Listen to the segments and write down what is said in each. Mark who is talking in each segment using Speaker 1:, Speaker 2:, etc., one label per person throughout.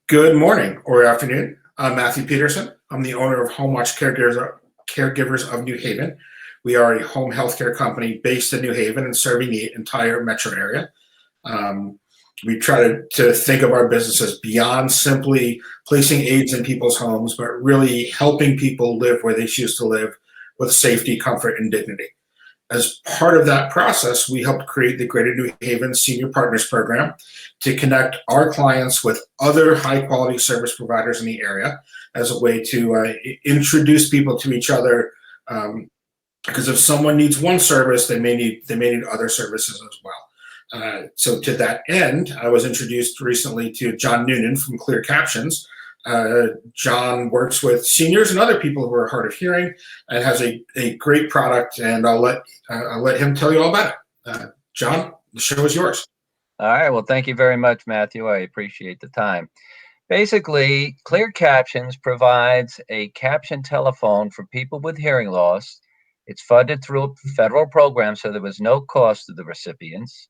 Speaker 1: Good morning or afternoon. I'm Matthew Peterson. I'm the owner of Home Watch Caregivers of New Haven. We are a home healthcare company based in New Haven and serving the entire metro area. Um, we try to think of our business as beyond simply placing aids in people's homes, but really helping people live where they choose to live with safety, comfort, and dignity. As part of that process, we helped create the Greater New Haven Senior Partners Program to connect our clients with other high quality service providers in the area as a way to introduce people to each other. Because if someone needs one service, they may need other services as well. So to that end, I was introduced recently to John Noonan from Clear Captions. John works with seniors and other people who are hard of hearing and has a great product, and I'll let him tell you all about it. John, the show is yours.
Speaker 2: All right. Well, thank you very much, Matthew. I appreciate the time. Basically, Clear Captions provides a caption telephone for people with hearing loss. It's funded through a federal program, so there was no cost to the recipients.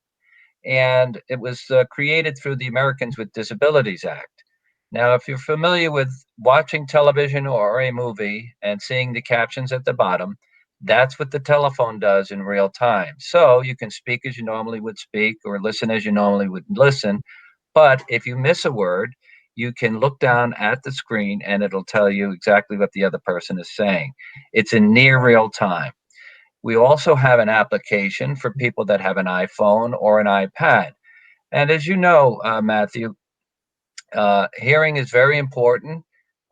Speaker 2: And it was created through the Americans with Disabilities Act. Now, if you're familiar with watching television or a movie and seeing the captions at the bottom, that's what the telephone does in real time. So you can speak as you normally would speak or listen as you normally would listen. But if you miss a word, you can look down at the screen and it'll tell you exactly what the other person is saying. It's in near real time. We also have an application for people that have an iPhone or an iPad. And as you know, Matthew, hearing is very important.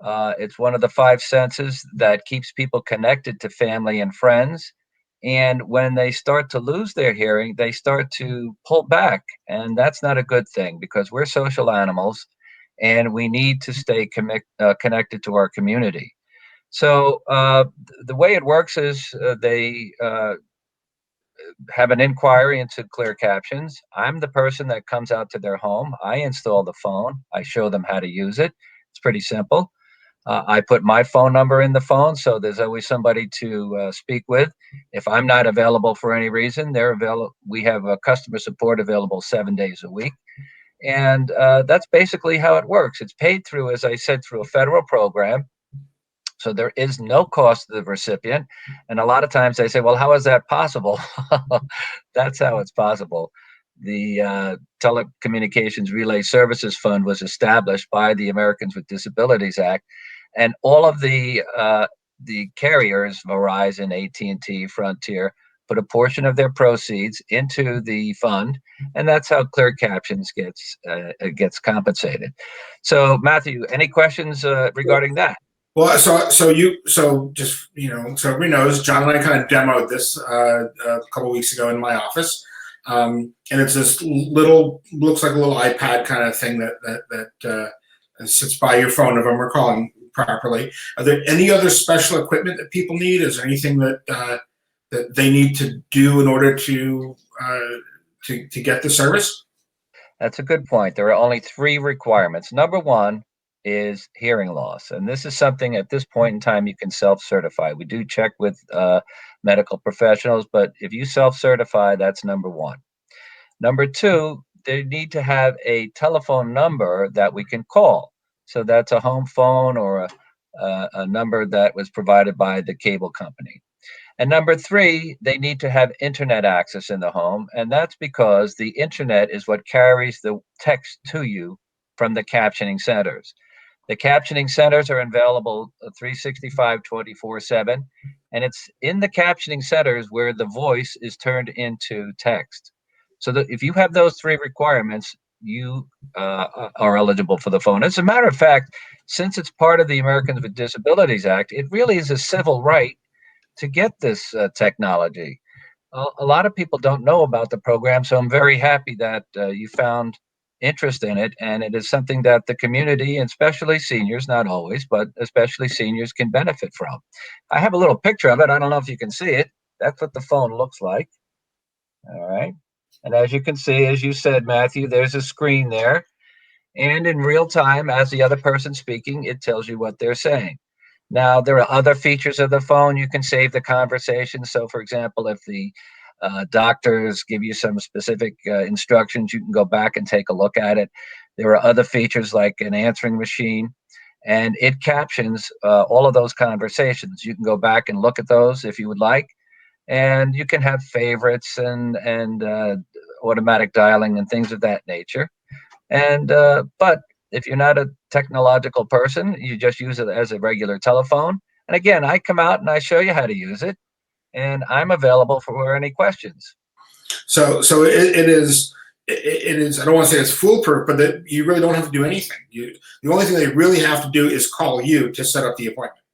Speaker 2: It's one of the five senses that keeps people connected to family and friends. And when they start to lose their hearing, they start to pull back. And that's not a good thing because we're social animals and we need to stay connected to our community. So the way it works is they have an inquiry into Clear Captions. I'm the person that comes out to their home. I install the phone. I show them how to use it. It's pretty simple. I put my phone number in the phone, so there's always somebody to speak with. If I'm not available for any reason, they're available. We have customer support available 7 days a week, and that's basically how it works. It's paid through, as I said, through a federal program. So there is no cost to the recipient. And a lot of times they say, well, how is that possible? That's how it's possible. The Telecommunications Relay Services Fund was established by the Americans with Disabilities Act, and all of the carriers, Verizon, AT&T, Frontier, put a portion of their proceeds into the fund, and that's how Clear Captions gets compensated. So, Matthew, any questions regarding that?
Speaker 1: Well, so just so everybody knows, John and I kind of demoed this a couple weeks ago in my office, and it's this little, looks like a little iPad kind of thing that sits by your phone, if I'm recalling properly. Are there any other special equipment that people need? Is there anything that they need to do in order to get the service?
Speaker 2: That's a good point. There are only three requirements. Number one is hearing loss. And this is something at this point in time you can self certify. We do check with medical professionals, but if you self certify, that's number one. Number two, they need to have a telephone number that we can call. So that's a home phone or a number that was provided by the cable company. And number three, they need to have internet access in the home. And that's because the internet is what carries the text to you from the captioning centers. The captioning centers are available 365, 24/7. And it's in the captioning centers where the voice is turned into text. So that if you have those three requirements, you are eligible for the phone. As a matter of fact, since it's part of the Americans with Disabilities Act, it really is a civil right to get this technology. A lot of people don't know about the program, so I'm very happy that you found interest in it, and it is something that the community, and especially seniors, not always, but especially seniors, can benefit from. I have a little picture of it. I don't know if you can see it. That's what the phone looks like. All right. And as you can see, as you said, Matthew, there's a screen there. And in real time, as the other person speaking, it tells you what they're saying. Now, there are other features of the phone. You can save the conversation. So, for example, if the doctors give you some specific instructions, you can go back and take a look at it. There are other features like an answering machine, and it captions all of those conversations. You can go back and look at those if you would like, and you can have favorites and automatic dialing and things of that nature. And but if you're not a technological person, you just use it as a regular telephone. And again, I come out and I show you how to use it, and I'm available for any questions.
Speaker 1: So it is. It is. I don't want to say it's foolproof, but that you really don't have to do anything. The only thing they really have to do is call you to set up the appointment.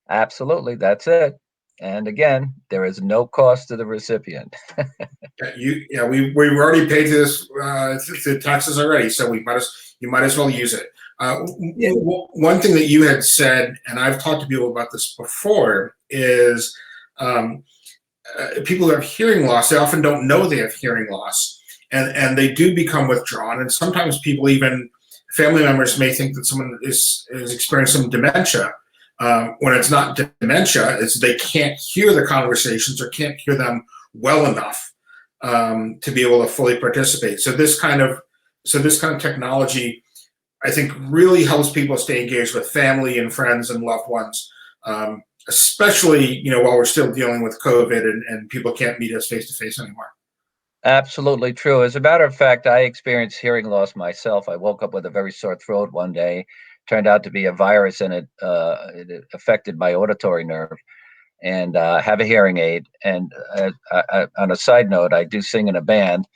Speaker 2: Absolutely, that's it. And again, there is no cost to the recipient.
Speaker 1: We've already paid this the taxes already, so you might as well use it.
Speaker 2: Yeah.
Speaker 1: One thing that you had said, and I've talked to people about this before, is people who have hearing loss, they often don't know they have hearing loss, and they do become withdrawn. And sometimes people, even family members, may think that someone is experiencing some dementia. When it's not dementia, it's they can't hear the conversations or can't hear them well enough to be able to fully participate. So this kind of technology, I think, really helps people stay engaged with family and friends and loved ones, especially while we're still dealing with COVID and people can't meet us face to face anymore.
Speaker 2: Absolutely true. As a matter of fact, I experienced hearing loss myself. I woke up with a very sore throat one day. Turned out to be a virus, and it affected my auditory nerve. And have a hearing aid. And on a side note, I do sing in a band.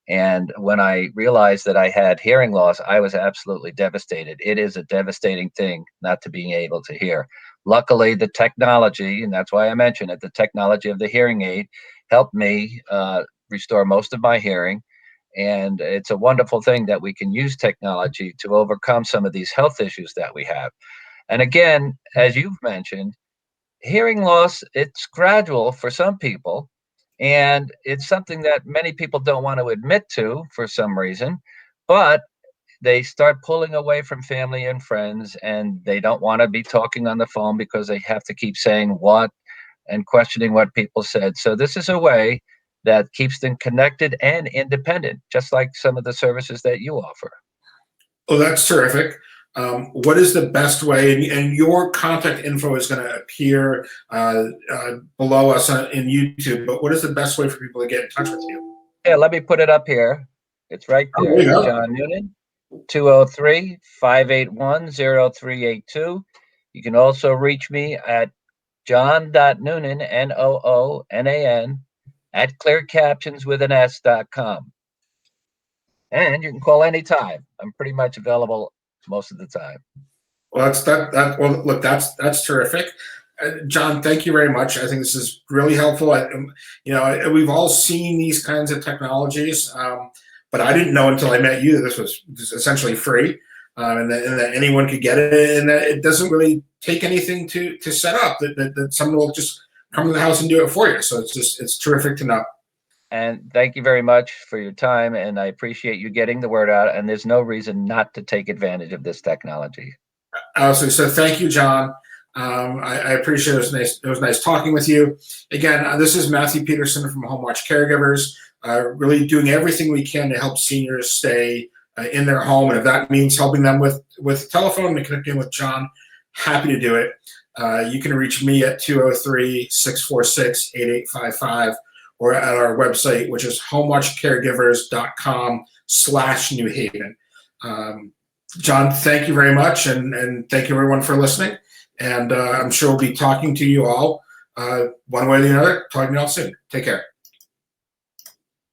Speaker 2: And when I realized that I had hearing loss, I was absolutely devastated. It is a devastating thing not to being able to hear. Luckily, the technology, and that's why I mention it, the technology of the hearing aid helped me restore most of my hearing. And it's a wonderful thing that we can use technology to overcome some of these health issues that we have. And again, as you've mentioned, hearing loss, it's gradual for some people, and it's something that many people don't want to admit to for some reason, but they start pulling away from family and friends, and they don't want to be talking on the phone because they have to keep saying what and questioning what people said. So this is a way that keeps them connected and independent, just like some of the services that you offer.
Speaker 1: Oh, that's terrific. What is the best way? And your contact info is going to appear below us in YouTube. But what is the best way for people to get in touch with you?
Speaker 2: Yeah, let me put it up here. It's right
Speaker 1: Oh,
Speaker 2: there.
Speaker 1: there you go.
Speaker 2: John Noonan, 203-581-0382. You can also reach me at john.noonan, Noonan, at clearcaptions.com. And you can call anytime. I'm pretty much available most of the time.
Speaker 1: Well, well, look, that's terrific. John, thank you very much. I think this is really helpful. We've all seen these kinds of technologies, but I didn't know until I met you that this was essentially free, and that anyone could get it, and that it doesn't really take anything to set up. That someone will just come to the house and do it for you. So it's terrific to know.
Speaker 2: And thank you very much for your time, and I appreciate you getting the word out, and there's no reason not to take advantage of this technology.
Speaker 1: Absolutely. So thank you, John. I appreciate it. It was nice talking with you. Again, this is Matthew Peterson from Home Watch Caregivers, really doing everything we can to help seniors stay in their home. And if that means helping them with telephone and connecting with John, happy to do it. You can reach me at 203-646-8855 or at our website, which is homewatchcaregivers.com/New Haven. John, thank you very much, and thank you everyone for listening. And I'm sure we'll be talking to you all one way or the other, talking to you all soon. Take care.